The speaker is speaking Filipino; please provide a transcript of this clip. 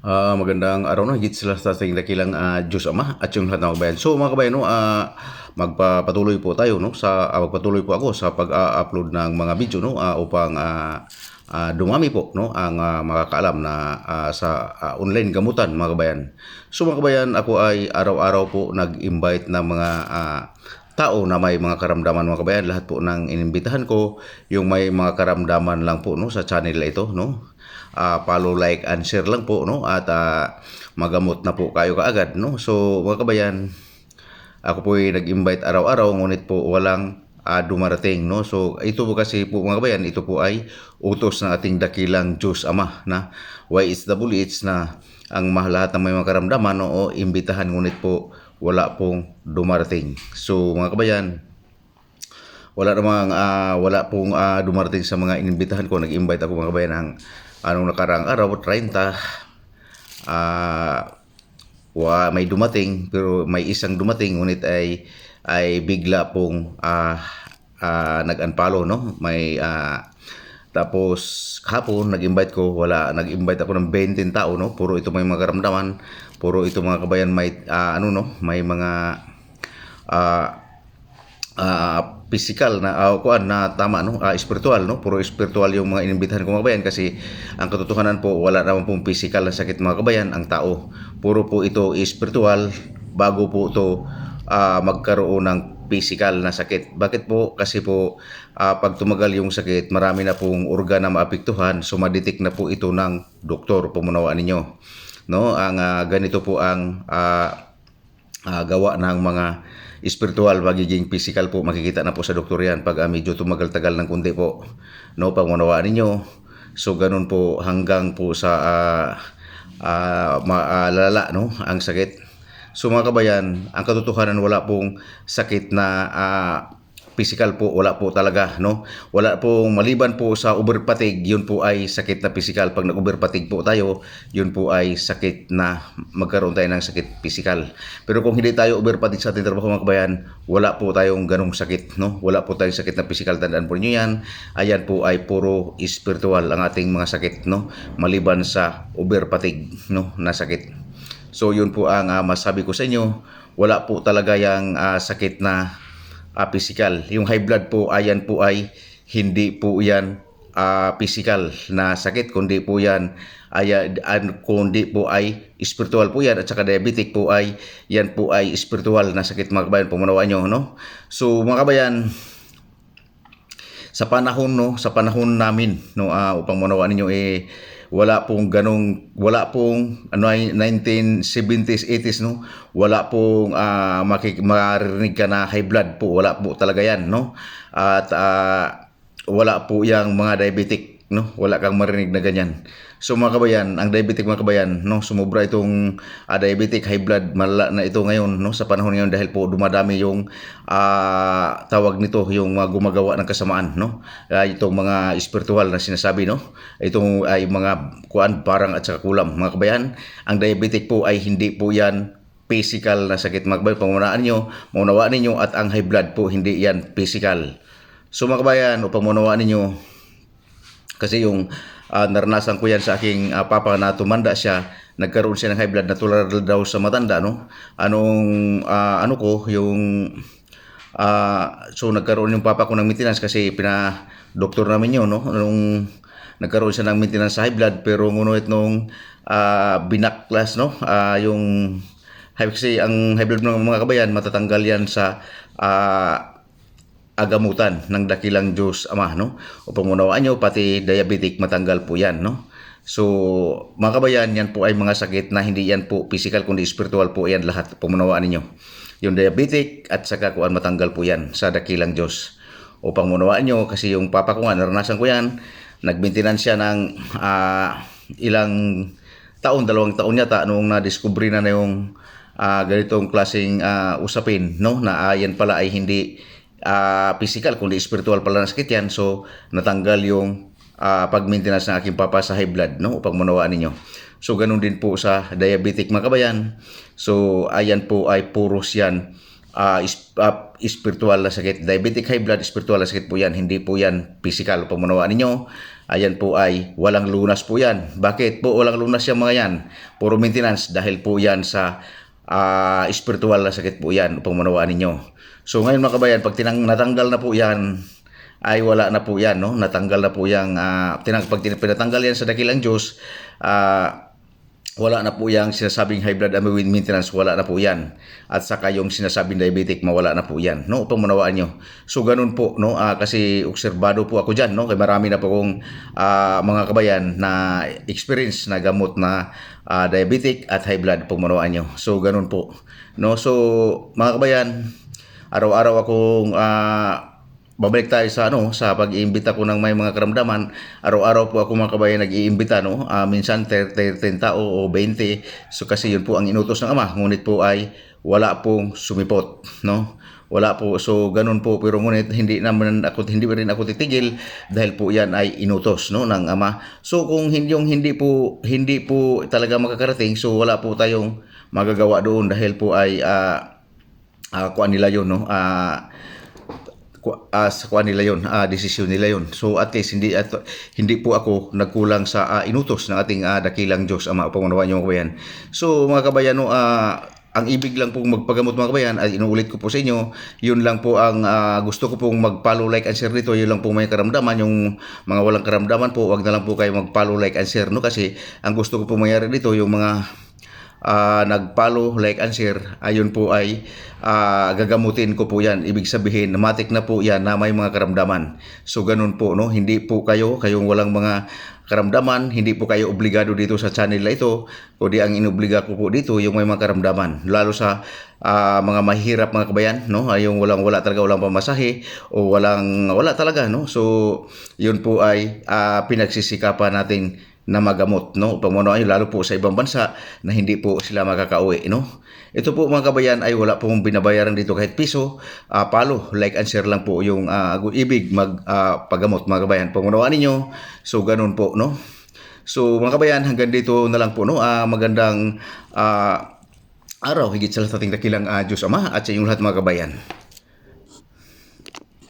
Magandang araw na higit sila sa ating dakilang Diyos Ama at yung lahat ng kabayan. So mga kabayan, no, magpapatuloy po tayo, no, magpatuloy po ako sa pag-upload ng mga video, no, upang dumami po, no, ang makakaalam na sa online gamutan, mga kabayan. So mga kabayan, ako ay araw-araw po nag-invite ng mga tao na may mga karamdaman, mga kabayan. Lahat po ng inimbitahan ko yung may mga karamdaman lang po, no, sa channel ito, no. Follow, like, and share lang po, no, at magamot na po kayo kaagad, no. So mga kabayan, ako po ay nag-invite araw-araw ngunit po walang dumarating, no. So ito po kasi po, mga kabayan, ito po ay utos ng ating dakilang Diyos Ama na YHWH na ang lahat ng may mga karamdaman, no, o imbitahan ngunit po wala pong dumarating. So mga kabayan, wala pong dumarating sa mga inimbitahan ko. Nag-invite ako, mga kabayan, ng anong nakaraang araw, 30. May dumating, pero may isang dumating ngunit ay bigla pong nag-unfollow, no. Tapos kahapon nag-invite nag-invite ako ng 20 tao, no. Puro ito may mga karamdaman, puro ito, mga kabayan, may may mga physical na kuan na tama, no, spiritual, no. Puro spiritual yung mga inimbitahan ko, mga kabayan, kasi ang katotohanan po, wala naman pong physical na sakit, mga kabayan, ang tao. Puro po ito spiritual bago po ito magkaroon ng physical na sakit. Bakit po? Kasi po pag tumagal yung sakit, marami na pong organ na maapektuhan, so madetect na po ito ng doktor. Pumunawaan ninyo, no. Ang ganito po ang gawa ng mga spiritual, magiging physical po, makikita na po sa doktor yan pag medyo tumagal-tagal ng kundi po, no, pangunawaan ninyo. So ganun po hanggang po sa maalala, no, ang sakit. So mga kabayan, ang katotohanan, wala pong sakit na physical po, wala po talaga, no. Wala pong, maliban po sa overfatigue, yun po ay sakit na physical. Pag nag-overfatigue po tayo, yun po ay sakit na magkaroon tayo ng sakit physical. Pero kung hindi tayo overfatigue sa ating trabaho, mga kabayan, wala po tayong ganong sakit, no. Wala po tayong sakit na physical. Tandaan po niyo yan. Ayan po ay puro spiritual ang ating mga sakit, no, maliban sa overfatigue, no, na sakit. So yun po ang masabi ko sa inyo. Wala po talaga yung sakit na physical. Yung high blood po, ayan po ay hindi po yan physical na sakit, kundi po yan kundi po ay spiritual po yan. At saka diabetic po ay yan po ay spiritual na sakit, mga kabayan. Pumunawaan nyo, no. So mga kabayan, sa panahon namin, no, upang manawaan ninyo, wala pong 1970s 80s, no, wala pong marinig ka na high blood po, wala po talaga yan, no. At wala po yang mga diabetic, no, wala kang marinig na ganyan. So mga kabayan, ang diabetic, mga kabayan, no, sumobra itong diabetic, high blood, malala na ito ngayon, no, sa panahon ngayon, dahil po dumadami yung tawag nito, yung gumagawa ng kasamaan, no. Itong mga spiritual na sinasabi, no, itong ay mga kuan, parang at saka kulam, mga kabayan. Ang diabetic po ay hindi po yan physical na sakit, mga kabayan. Maunawaan ninyo, at ang high blood po, hindi yan physical. So mga kabayan, upang maunawaan ninyo, kasi yung naranasan ko yan sa aking papa na tumanda siya, nagkaroon siya ng high blood, natural daw sa matanda, no. So nagkaroon yung papa ko ng maintenance, kasi doktor namin yun, no, nung nagkaroon siya ng maintenance sa high blood. Pero ngunit nung binaklas, no, kasi ang high blood ng mga kabayan, matatanggal yan sa agamutan ng dakilang Diyos Ama, no. Upang unawaan nyo, pati diabetic, matanggal po yan, no. So mga kabayan, yan po ay mga sakit na hindi yan po physical, kundi spiritual po yan lahat. Pumunawaan ninyo yung diabetic at saka kuan, matanggal po yan sa dakilang Diyos. Upang munawaan nyo, kasi yung papa ko nga, naranasan ko yan. Nag-maintenance siya ng ilang taon, 2 taon yata, noong na-discovery na yung ganitong klaseng usapin, no, na yan pala ay hindi physical, kundi spiritual pala na sakit yan. So natanggal yung pag-maintenance ng aking papa sa high blood, no, upang manawaan ninyo. So ganun din po sa diabetic, mga kabayan. So ayan po ay puros yan spiritual na sakit. Diabetic high blood, spiritual na sakit po yan. Hindi po yan physical. Pag manawaan ninyo, ayan po ay walang lunas po yan. Bakit po walang lunas yung mga yan? Puro maintenance dahil po yan sa spiritual na sakit po yan upang manawaan ninyo. So ngayon mga kabayan, pag natanggal na po yan, ay wala na po yan, no? Natanggal na po yang pag pinatanggal yan sa dakilang Diyos, wala na po yung sinasabing high blood with maintenance, wala na po yan. At saka yung sinasabing diabetic, mawala na po yan, no? Upang manawaan nyo. So ganun po, no? Kasi obserbado po ako dyan, no? Kaya marami na po kong mga kabayan na experience na gamot na diabetic at high blood upang manawaan nyo. So ganun po, no? So mga kabayan, araw-araw akong babalik tayo sa sa pag-iimbita ko ng may mga karamdaman. Araw-araw po ako mga kabayan nag-iimbita, no? Minsan 10 tao o 20. So kasi yun po ang inutos ng Ama, ngunit po ay wala pong sumipot, no? Wala po. So ganun po, pero ngunit hindi rin ako titigil dahil po yan ay inutos, no, ng Ama. So kung hindi po talaga makakarating, so wala po tayong magagawa doon dahil po ay kuan nila yun, no? Sa kuan nila yun, desisyon nila yun. So at least hindi po ako nagkulang sa inutos ng ating dakilang Diyos Ama upang manawaan niyo mga kabayan. So mga kabayan, no, ang ibig lang pong magpagamot mga kabayan, ay inuulit ko po sa inyo, yun lang po ang gusto ko pong mag-follow, like, and share dito. Yun lang po may karamdaman. Yung mga walang karamdaman po, wag na lang po kayo mag-follow, like, and share, no? Kasi ang gusto ko pong mangyari dito, yung mga nag-follow, like, and share, ayun po ay gagamutin ko po yan. Ibig sabihin, matik na po yan na may mga karamdaman. So ganun po, no? Hindi po kayong walang mga karamdaman, hindi po kayo obligado dito sa channel na ito, kundi ang inobliga ko po dito yung may mga karamdaman, lalo sa mga mahirap mga kabayan, no? Yung wala pamasahe o wala talaga, no? So yun po ay pinagsisikapan natin na magamot, no? Pamunuan lalo po sa ibang bansa na hindi po sila makakauwi, no? Ito po mga kabayan ay wala pong binabayaran dito kahit piso. Follow, like, and share lang po yung ibig paggamot mga kabayan. Pamunawaan ninyo. So ganun po, no? So mga kabayan, hanggang dito na lang po, no? Magandang araw, higit sa lahat ating dakilang Diyos Ama at sa inyong lahat mga kabayan.